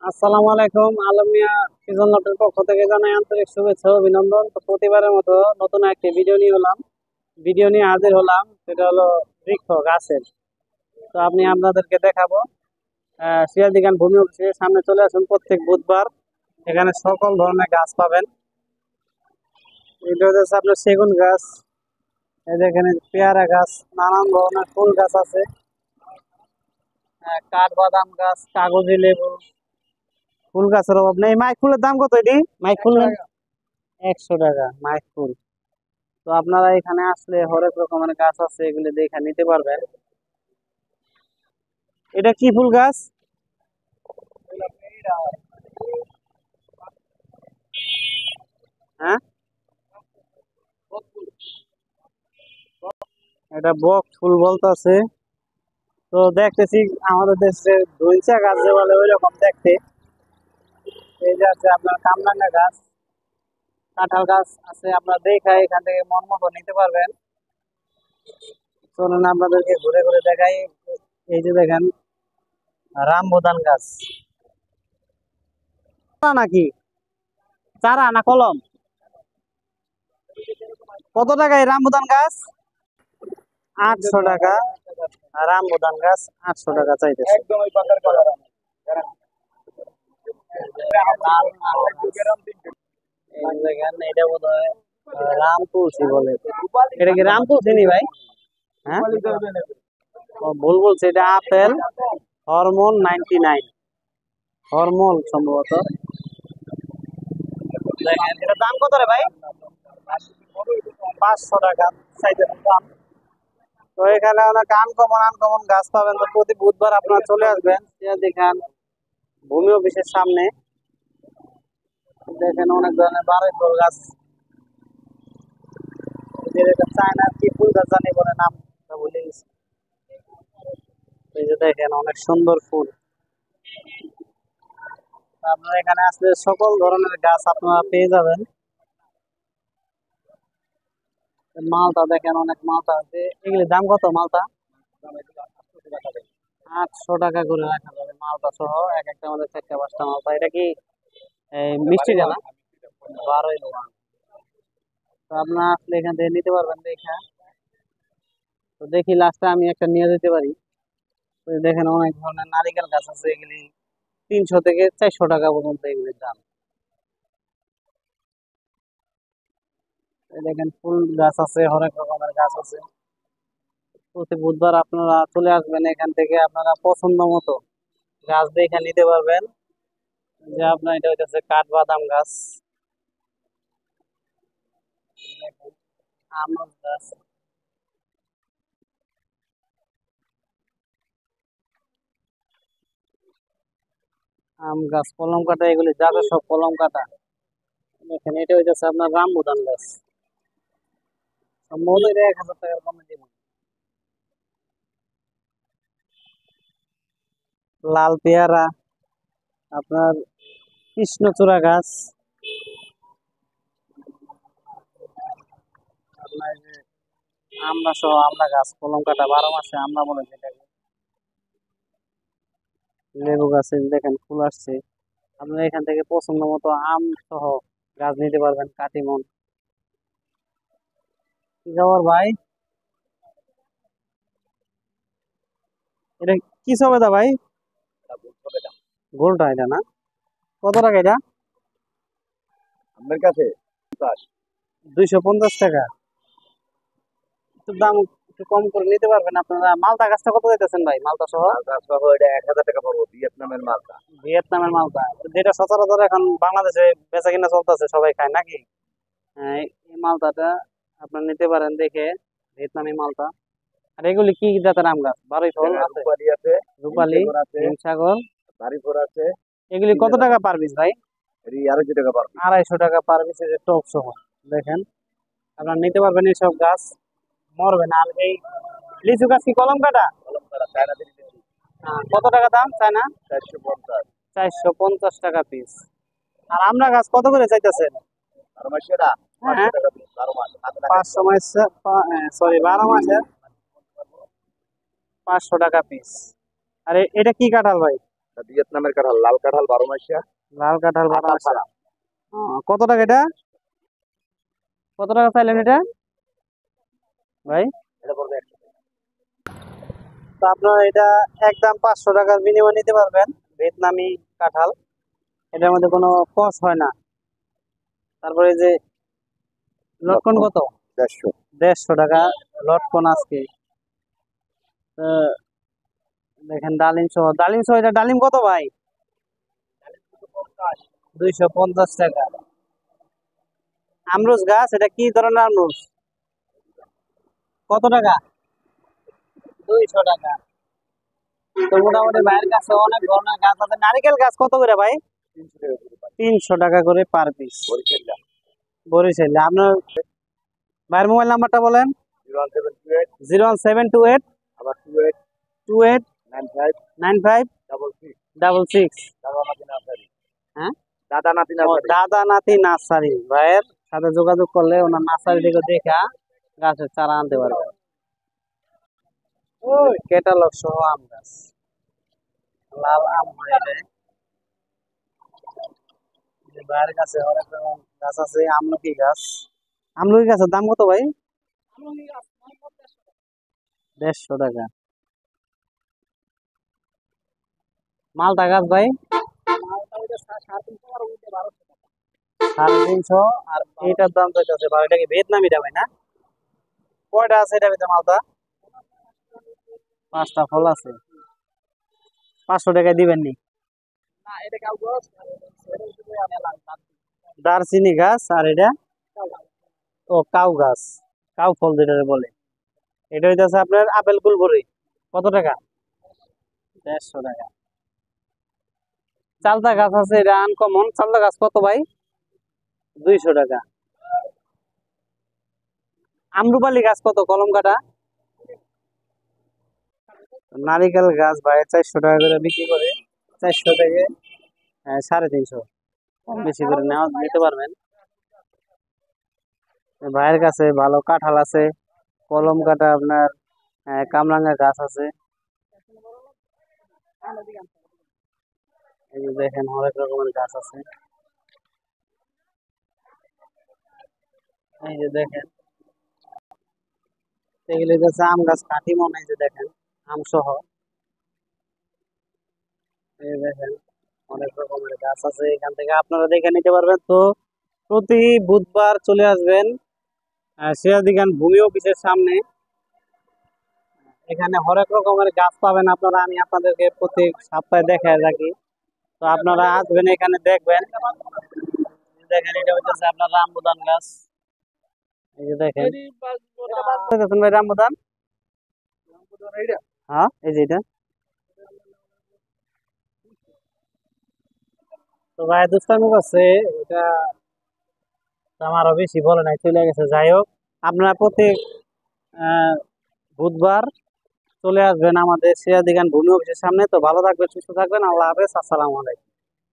আসসালামু আলাইকুম। আলম মিয়া সিজন লটের পক্ষ থেকে জানাই আন্তরিক শুভেচ্ছা ও অভিনন্দন। তো প্রতিবারের মতো নতুন একটি ভিডিও নিয়ে হাজির হলাম। সেটা হলো বৃক্ষ গাছের। তো আপনাদেরকে দেখাবো। সিরাজদিখান ভূমি অফিসের সামনে চলে আসুন প্রত্যেক বুধবার। এখানে সকল ধরনের গাছ পাবেন। এটা হচ্ছে আপনার সেগুন গাছ, এই দেখেন পেয়ারা গাছ, নানান ধরনের ফুল গাছ আছে। কাঠবাদাম গাছ, কাগজি লেবু, ফুল গাছের অভাব নেই। মাইক ফুলের দাম কত? এটি মাইক ফুল 100 টাকা মাইক ফুল। তো আপনারা এখানে আসলে হরেক রকমের গাছ আছে, এগুলি দেখে নিতে পারবেন। এটা কি ফুল গাছ? হ্যাঁ, এটা বক ফুল বলতেছে। তো দেখতেছি আমাদের দেশে ধইচা গাছ যে বলে ওই রকম দেখতে। এই যে আছে আপনার কামরাঙ্গা গাছ, কাঁঠাল গাছ আছে। আপনার দেখে এখান থেকে মন মতো নিতে পারবেন। চলুন আপনাদেরকে ঘুরে ঘুরে দেখাই। এই যে দেখেন রামবুতান গাছ। চারা নাকি? চারা না কলম? কত টাকা এই রামবুতান গাছ? 800 টাকা। রামবুতান গাছ 800 টাকা চাইতেছে। এই দেখেন এটা বোধহয় রাম তুলসী বলে। এটা কি রাম তুলসী নি ভাই? হ্যাঁ, ভুল বলছে। এটা আপেল হরমোন 99, হরমোন সম্ভবত। দেখেন এটার দাম কত রে ভাই? 500 টাকা চাইতেছে দাম। তো এখানে অনেক আনকমন আনকমন গাছ পাবেন। তো প্রতি বুধবার আপনারা চলে আসবেন। দেখেন ভূমি অফিসের সামনে দেখেন অনেক ধরনের বারোই ফল গাছ। চায়নার কি ফুল গাছ জানি বলে, নাম ভুলে গেছি। এই যে দেখেন অনেক সুন্দর ফুল। আপনারা এখানে আসলে সকল ধরনের গাছ আপনারা পেয়ে যাবেন। মালটা দেখেন অনেক মালটা আছে। এগুলির দাম কত মালটা? 800 টাকা করে রাখা যাবে মালটা সহ। এক একটা আমাদের 4টা 5টা মালটা। এটা কি মিষ্টি জানা? 12 তো আপনার আসলে এখান থেকে নিতে পারবেন দেখে। তো দেখি লাস্টে আমি একটা নিয়ে যেতে পারি। তো দেখেন অনেক ধরনের নারিকেল গাছ আছে। এগুলি 300 থেকে 400 টাকা পর্যন্ত এগুলির দাম। এই দেখেন ফুল গাছ আছে, হরেক রকমের গাছ আছে। প্রতি বুধবার আপনারা চলে আসবেন। এখান থেকে আপনারা পছন্দ মতো গাছ দেখে নিতে পারবেন। যে আপনার এটা হইতেছে কাঠবাদাম গাছ, আম গাছ, আম গাছ, কলম কাটা। এগুলি যাবে সব কলম কাটা। এখানে এটা হইতেছে আপনার রামবুতান গাছ। সম্ভবত এটা 1000 টাকার কমে দিব। লাল পেয়ারা, আপনার কৃষ্ণচূড়া গাছ, আপনার এই যে আমড়া সহ আমড়া গাছ, কলম কাটা 12 মাসে আমরা বলে যেটাকে। লেবু গাছে দেখেন ফুল আসছে। আপনারা এখান থেকে পছন্দ মতো আম সহ গাছ নিতে পারবেন। কাটিমন কি খবর ভাই? এটা কি সবেদা ভাই? গোলটা এটা না? কত টাকা এটা? আপনার কাছে 250 টাকা। একটু দাম একটু কম করে নিতে পারবেন আপনারা। মালটা গাছটা কত দিতেছেন ভাই? মালটা সহ এটা 1000 টাকা পাবো, ভিয়েতনামের মালটা। ভিয়েতনামের মালটা, যেটা সচরাচর এখন বাংলাদেশে বেচা কিনা চলতেছে, সবাই খায় নাকি? হ্যাঁ, এই মালটাটা আপনার নিতে পারেন দেখে, ভিয়েতনামি মালটা। আর এগুলি কি জাতের আম গাছ? বারোই ফল আছে, রূপালি আছে, রূপালি, হিমসাগর আছে, হিমসাগর। বাড়িপুর আছে। এগুলি কত টাকা পার পিস ভাই? এটি 250 টাকা পাবো। 250 টাকা পার পিস। টপ সহ দেখেন আপনার নিতে পারবেন এইসব গাছ, মরবে না। আর এই লিচু গাছ কি কলম কাটা? কলম করা চায়না থেকে কিনেছি। কত টাকা দাম চায় না? 450। 450 টাকা পিস। আর আমরা গাছ কত করে চাইতেছেন? আর মাস সেটা হ্যাঁ, 500 টাকা পিস, 12 মাস। 500 মাস, সরি 12 মাসের 500 টাকা পিস। আর এটা কি কাঁঠাল ভাই? ভিয়েতনামের কাঁঠাল, লাল কাঁঠাল 12 মাসিয়া। লাল কাঁঠাল 12 আটা মাসিয়া। ছাড়া। কত টাকা এটা? কত টাকা চাইলেন এটা ভাই? এটা পড়বে 100 টাকা। তো আপনারা এটা একদম 500 টাকার বিনিময়ে নিতে পারবেন, ভিয়েতনামি কাঁঠাল। এটার মধ্যে কোনো কষ হয় না। তারপরে যে লটকন কত? 150। 150 টাকা লটকন আজকে। তো দেখেন ডালিম সহ এটা ডালিম কত ভাই? 250 টাকা। আমরুজ গাছ, এটা কি ধরনের আমরুজ? কত টাকা? 200 টাকা। তো মোটামুটি ভাইয়ের কাছে অনেক ধরনের গাছ আছে। নারিকেল গাছ কত করে ভাই? 300 টাকা করে পার পিস। বরিশালে। আপনার ভাইয়ের মোবাইল নাম্বারটা বলেন। 01728 01728 আবার 28 28 95 95 66 66। দাদা নাতি নার্সারি। হ্যাঁ, দাদা নাতি ও নার্সারি। দাদা নাতি নার্সারি। ভাইয়ের সাথে যোগাযোগ করলে ওনার নার্সারি থেকে দেখা গাছের চারা আনতে পারবেন। ওই ক্যাটালগ সহ আম গাছ, লাল আম হয় এটা। যে ভাইয়ের কাছে অনেক রকম গাছ আছে। আমলকি গাছ, আমলকি গাছের দাম কত ভাই? 150 টাকা। মালটা গাছ ভাই 350। আর এইটার দাম তো আছে 12 টাকা। ভিয়েতনামিটা ভাই না? কয়টা আছে এটা ভিতরে মালটা? 5টা ফল আছে। 500 টাকায় দিবেন নি? দারচিনি গাছ। আর এটা ও কাউ গাছ, কাউ ফল যেটা বলে। এটা হইতেছে আপনার আপেল গুলবরি। কত টাকা? 150 টাকা। চালতা গাছ আছে, এটা আনকমন। চালতা গাছ কত ভাই? 200 টাকা। আমরুপালি গাছ কত কলম কাটা? নারিকেল গাছ ভাই 400 টাকা করে বিক্রি করে। 400 থেকে 350, কম বেশি করে নিতে পারবেন। ভাইয়ের কাছে ভালো কাঁঠাল আছে, কলম কাটা আপনার কামরাঙ্গা গাছ আছে। এই যে দেখেন অনেক রকমের গাছ আছে। এই যে দেখেন এগুলো হচ্ছে আম গাছ, কাঠি মনে হয় যে দেখেন আম সহ। এই দেখেন অনেক রকমের গাছ আছে, এখান থেকে আপনারা দেখে নিতে পারবেন। তো প্রতি বুধবার চলে আসবেন সিরাজদিখান ভূমি অফিসের সামনে। এখানে হরেক রকমের গাছ পাবেন আপনারা। আমি আপনাদেরকে প্রতি সপ্তাহে দেখায় রাখি। তো আপনারা আসবেন, এখানে দেখবেন। দেখেন এটা হচ্ছে আপনার রামবুদান গাছ। এই যে দেখেন ভাই রামবুদান। হ্যাঁ, এই যে এটা। তো ভাই দুষ্টামি করছে, এটা আমারও বেশি বলে নাই, চলে গেছে। যাই হোক, আপনারা প্রত্যেক বুধবার চলে আসবেন আমাদের সিরাজদিখান ভূমি অফিসের সামনে। তো ভালো থাকবেন, সুস্থ থাকবেন। আল্লাহ হাফেজ, আসসালামু আলাইকুম।